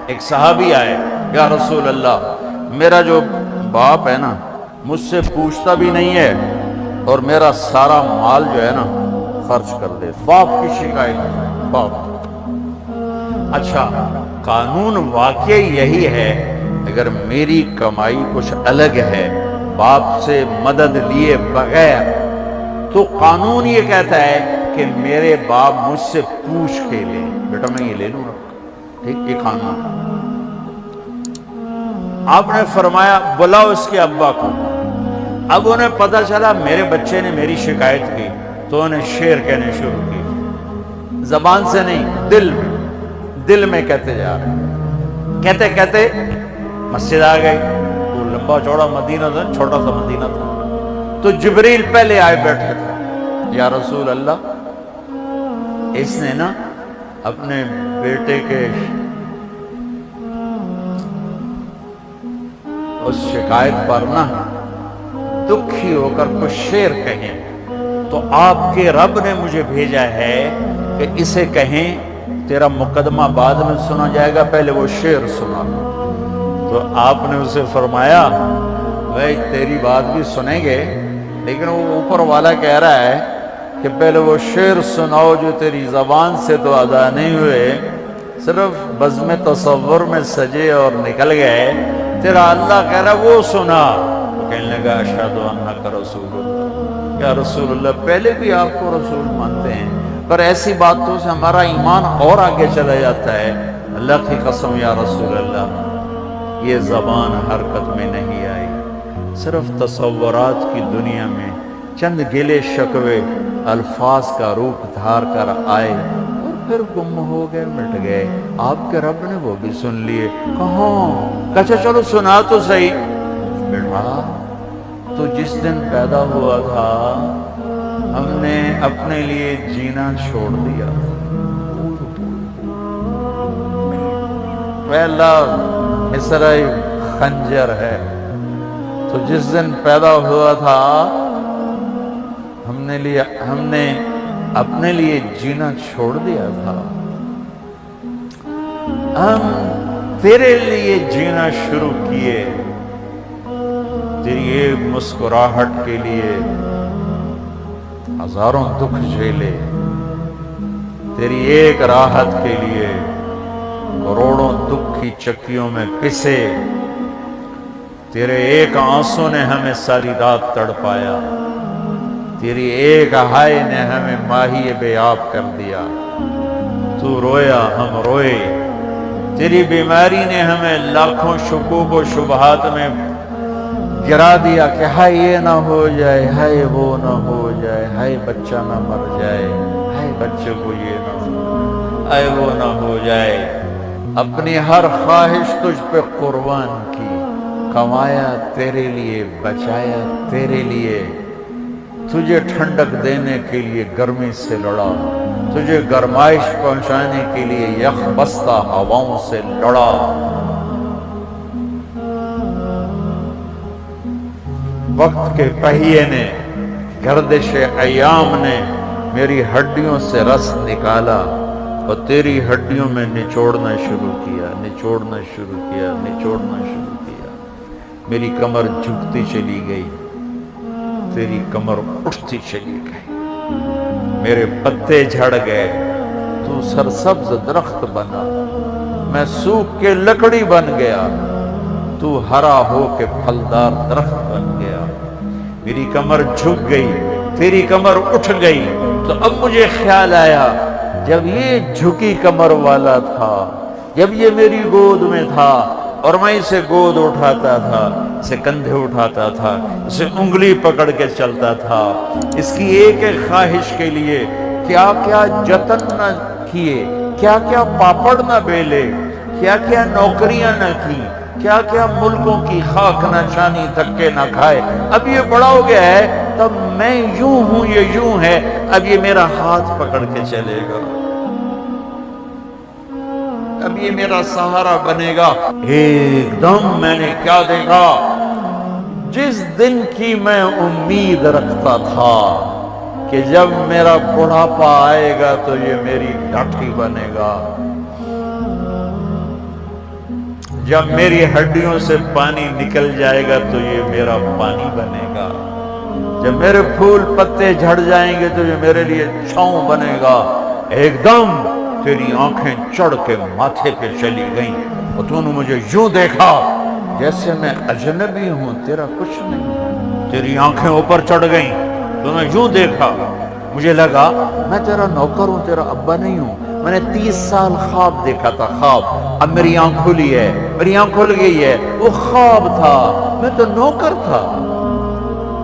ایک صحابی آئے، یا رسول اللہ میرا جو باپ ہے نا مجھ سے پوچھتا بھی نہیں ہے اور میرا سارا مال جو ہے نا خرچ کر دے، باپ کی شکایت، باپ۔ اچھا قانون واقعی یہی ہے، اگر میری کمائی کچھ الگ ہے باپ سے مدد لیے بغیر تو قانون یہ کہتا ہے کہ میرے باپ مجھ سے پوچھ کے لے، بیٹا میں یہ لے لوں گا، ٹھیک، یہ قانون ہے۔ آپ نے فرمایا بلاؤ اس کے ابا کو۔ اب انہیں پتہ چلا میرے بچے نے میری شکایت کی تو انہیں شعر کہنے شروع کی، زبان سے نہیں، دل میں کہتے جا رہے، کہتے کہتے مسجد آ گئی، تو لمبا چوڑا مدینہ تھا، چھوٹا سا مدینہ تھا، تو جبریل پہلے آئے بیٹھے تھے، یا رسول اللہ اس نے نا اپنے بیٹے کے اس شکایت پر نا دکھی ہو کر کچھ شعر کہیں، تو آپ کے رب نے مجھے بھیجا ہے کہ اسے کہیں تیرا مقدمہ بعد میں سنا جائے گا، پہلے وہ شعر سنا۔ تو آپ نے اسے فرمایا بھائی تیری بات بھی سنیں گے لیکن وہ اوپر والا کہہ رہا ہے کہ پہلے وہ شعر سناؤ جو تیری زبان سے تو ادا نہیں ہوئے، صرف بزم تصور میں سجے اور نکل گئے، تیرا اللہ کہہ رہا وہ سنا۔ وہ کہنے لگا اشہد انک رسول اللہ، یا رسول اللہ پہلے بھی آپ کو رسول مانتے ہیں پر ایسی باتوں سے ہمارا ایمان اور آگے چلا جاتا ہے، اللہ کی قسم یا رسول اللہ یہ زبان حرکت میں نہیں آئی، صرف تصورات کی دنیا میں چند گلے شکوے الفاظ کا روپ دھار کر آئے اور پھر گم ہو گئے، مٹ گئے۔ آپ کے رب نے وہ بھی سن لیے، کہاں کہا چلو سنا تو صحیح۔ بیٹا تو جس دن پیدا ہوا تھا ہم نے اپنے لیے جینا چھوڑ دیا، پہلا مصرعی خنجر ہے، تو جس دن پیدا ہوا تھا ہم نے اپنے لیے جینا چھوڑ دیا تھا، ہم تیرے لیے جینا شروع کیے، تیری ایک مسکراہٹ کے لیے ہزاروں دکھ جھیلے، تیری ایک راحت کے لیے کروڑوں دکھ کی چکیوں میں پسے، تیرے ایک آنسوں نے ہمیں ساری رات تڑپایا، تیری ایک ہائے نے ہمیں ماہی بے آب کر دیا، تو رویا ہم روئے، تیری بیماری نے ہمیں لاکھوں شکوک و شبہات میں گرا دیا کہ ہائے یہ نہ ہو جائے، ہائے وہ نہ ہو جائے، ہائے بچہ نہ مر جائے، ہائے بچے کو یہ نہ ہو، ہائے وہ نہ ہو جائے، اپنی ہر خواہش تجھ پہ قربان کی، کمایا تیرے لیے، بچایا تیرے لیے، تجھے ٹھنڈک دینے کے لیے گرمی سے لڑا، تجھے گرمائش پہنچانے کے لیے یخ بستہ ہواؤں سے لڑا، وقت کے پہیے نے، گردش ایام نے میری ہڈیوں سے رس نکالا اور تیری ہڈیوں میں نچوڑنا شروع کیا، نچوڑنا شروع کیا، نچوڑنا شروع کیا، میری کمر جھکتی چلی گئی، تیری کمر اٹھتی چلی گئی، میرے پتے جھڑ گئے، تو سرسبز درخت بنا، میں سوکھ کے لکڑی بن گیا، تو ہرا ہو کے پھلدار درخت بن گیا، میری کمر جھک گئی، تیری کمر اٹھ گئی، تو اب مجھے خیال آیا جب یہ جھکی کمر والا تھا، جب یہ میری گود میں تھا اور میں اسے گود اٹھاتا تھا، اسے کندھے اٹھاتا تھا، اسے انگلی پکڑ کے چلتا تھا، اس کی ایک ایک خواہش کے لیے کیا کیا جتن نہ کیے، کیا کیا پاپڑ نہ بیلے، کیا کیا نوکریاں نہ کی، کیا کیا ملکوں کی خاک نہ چھانی، دھکے نہ کھائے، اب یہ بڑا ہو گیا ہے، تب میں یوں ہوں یہ یوں ہے، اب یہ میرا ہاتھ پکڑ کے چلے گا، اب یہ میرا سہارا بنے گا۔ ایک دم میں نے کیا دیکھا، جس دن کی میں امید رکھتا تھا کہ جب میرا بڑھاپا آئے گا تو یہ میری لاٹھی بنے گا، جب میری ہڈیوں سے پانی نکل جائے گا تو یہ میرا پانی بنے گا، جب میرے پھول پتے جھڑ جائیں گے تو یہ میرے لیے چھاؤں بنے گا۔ ایک دم تیری آنکھیں چڑھ کے ماتھے پہ چلی گئیں اور تو نے مجھے یوں دیکھا جیسے میں اجنبی ہوں، تیرا کچھ نہیں۔ تیری آنکھیں اوپر چڑھ گئیں، تو نے یوں دیکھا، مجھے لگا میں تیرا نوکر ہوں، تیرا ابا نہیں ہوں۔ میں نے 30 سال خواب دیکھا تھا، خواب۔ اب میری آنکھ کھلی ہے، میری آنکھ کھل گئی ہے، وہ خواب تھا، میں تو نوکر تھا،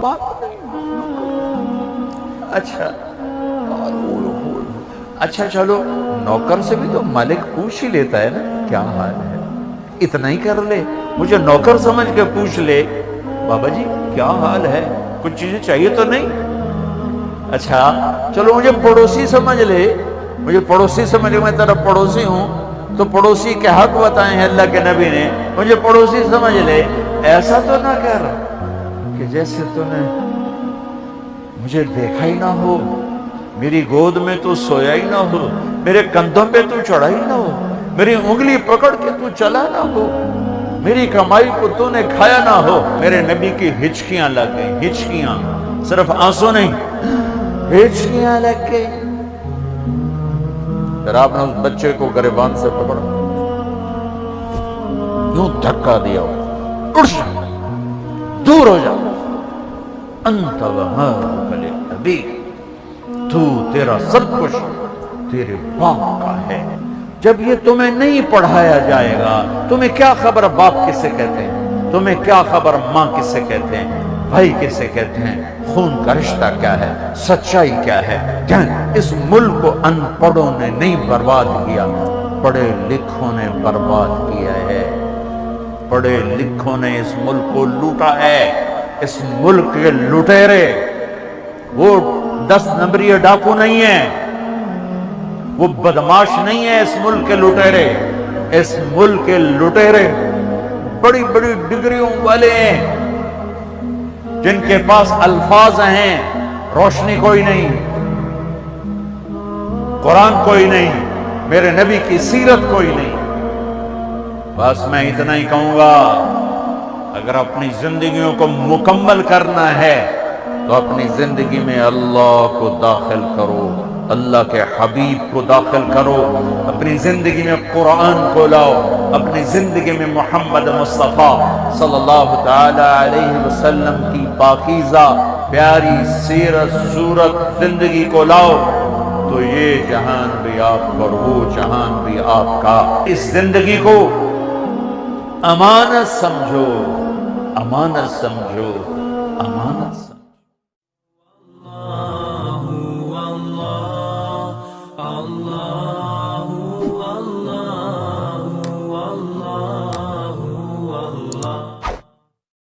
باپ نہیں۔ اچھا چلو، نوکر سے بھی تو مالک پوچھ ہی لیتا ہے نا کیا حال ہے، اتنا ہی کر لے، مجھے نوکر سمجھ کے پوچھ لے بابا جی کیا حال ہے، کچھ چیزیں چاہیے تو نہیں۔ اچھا چلو مجھے پڑوسی سمجھ لے، مجھے پڑوسی سمجھ لے، میں تیرا پڑوسی ہوں تو پڑوسی کے حق بتائے ہیں اللہ کے نبی نے، مجھے پڑوسی سمجھ لے۔ ایسا تو نہ کر کہ جیسے تو نے مجھے دیکھا ہی نہ ہو، میری گود میں تو سویا ہی نہ ہو، میرے کندھوں پہ تو چڑھا ہی نہ ہو، میری انگلی پکڑ کے تو چلا نہ ہو، میری کمائی کو تو نے کھایا نہ ہو۔ میرے نبی کی ہچکیاں لگ گئیں، ہچکیاں، صرف آنسو نہیں، ہچکیاں لگ گئی۔ پھر آپ نے اس بچے کو گریبان سے پکڑا، یوں دھکا دیا، اٹھ جا، دور ہو جا، انت ومالک لابیک، تو تیرا سب کچھ تیرے باپ کا ہے۔ جب یہ تمہیں نہیں پڑھایا جائے گا، تمہیں کیا خبر باپ کسے کہتے ہیں، تمہیں کیا خبر ماں کسے کہتے ہیں، بھائی کسے کہتے ہیں، خون کا رشتہ کیا ہے، سچائی کیا ہے۔ اس ملک کو ان پڑھوں نے نہیں برباد کیا، پڑھے لکھوں نے برباد کیا ہے، پڑھے لکھوں نے اس ملک کو لوٹا ہے۔ اس ملک کے لٹیرے وہ 10 نمبری ڈاکو نہیں ہیں، وہ بدماش نہیں ہیں، اس ملک کے لٹیرے، اس ملک کے لٹیرے بڑی بڑی ڈگریوں والے ہیں، جن کے پاس الفاظ ہیں، روشنی کوئی نہیں، قرآن کوئی نہیں، میرے نبی کی سیرت کوئی نہیں۔ بس میں اتنا ہی کہوں گا، اگر اپنی زندگیوں کو مکمل کرنا ہے تو اپنی زندگی میں اللہ کو داخل کرو، اللہ کے حبیب کو داخل کرو، اپنی زندگی میں قرآن کو لاؤ، اپنی زندگی میں محمد مصطفیٰ صلی اللہ تعالی علیہ وسلم کی پاکیزہ پیاری سیرت صورت زندگی کو لاؤ، تو یہ جہان بھی آپ کا اور وہ جہان بھی آپ کا۔ اس زندگی کو امانت سمجھو، امانت سمجھو۔